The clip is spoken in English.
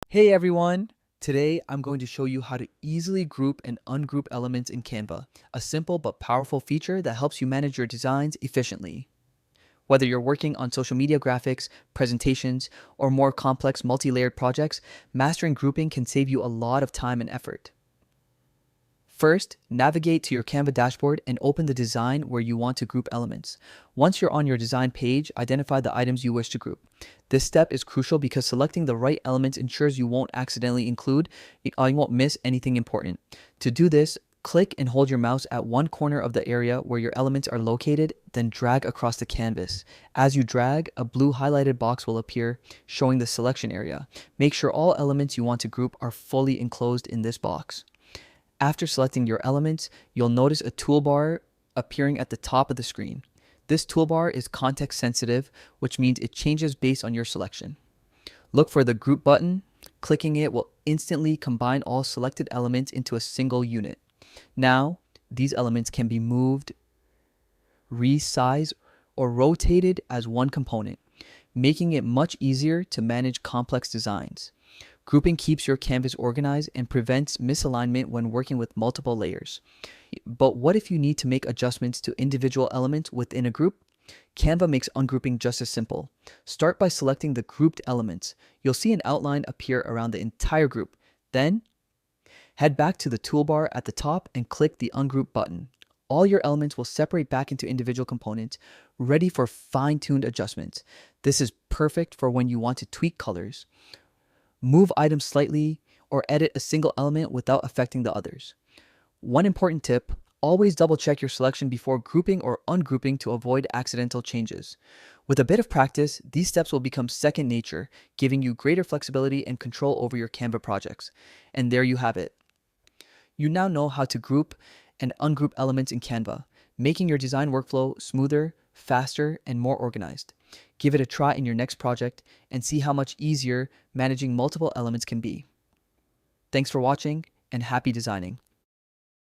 Hey everyone! Today I'm going to show you how to easily group and ungroup elements in Canva, a simple but powerful feature that helps you manage your designs efficiently. Whether you're working on social media graphics, presentations, or more complex multi-layered projects, mastering grouping can save you a lot of time and effort. First, navigate to your Canva dashboard and open the design where you want to group elements. Once you're on your design page, identify the items you wish to group. This step is crucial because selecting the right elements ensures you won't accidentally you won't miss anything important. To do this, click and hold your mouse at one corner of the area where your elements are located, then drag across the canvas. As you drag, a blue highlighted box will appear showing the selection area. Make sure all elements you want to group are fully enclosed in this box. After selecting your elements, you'll notice a toolbar appearing at the top of the screen. This toolbar is context sensitive, which means it changes based on your selection. Look for the Group button. Clicking it will instantly combine all selected elements into a single unit. Now, these elements can be moved, resized, or rotated as one component, making it much easier to manage complex designs. Grouping keeps your canvas organized and prevents misalignment when working with multiple layers. But what if you need to make adjustments to individual elements within a group? Canva makes ungrouping just as simple. Start by selecting the grouped elements. You'll see an outline appear around the entire group. Then, head back to the toolbar at the top and click the Ungroup button. All your elements will separate back into individual components, ready for fine-tuned adjustments. This is perfect for when you want to tweak colors, move items slightly, or edit a single element without affecting the others. One important tip: always double check your selection before grouping or ungrouping to avoid accidental changes. With a bit of practice, these steps will become second nature, giving you greater flexibility and control over your Canva projects. And there you have it. You now know how to group and ungroup elements in Canva, making your design workflow smoother, faster, and more organized. Give it a try in your next project and see how much easier managing multiple elements can be. Thanks for watching and happy designing.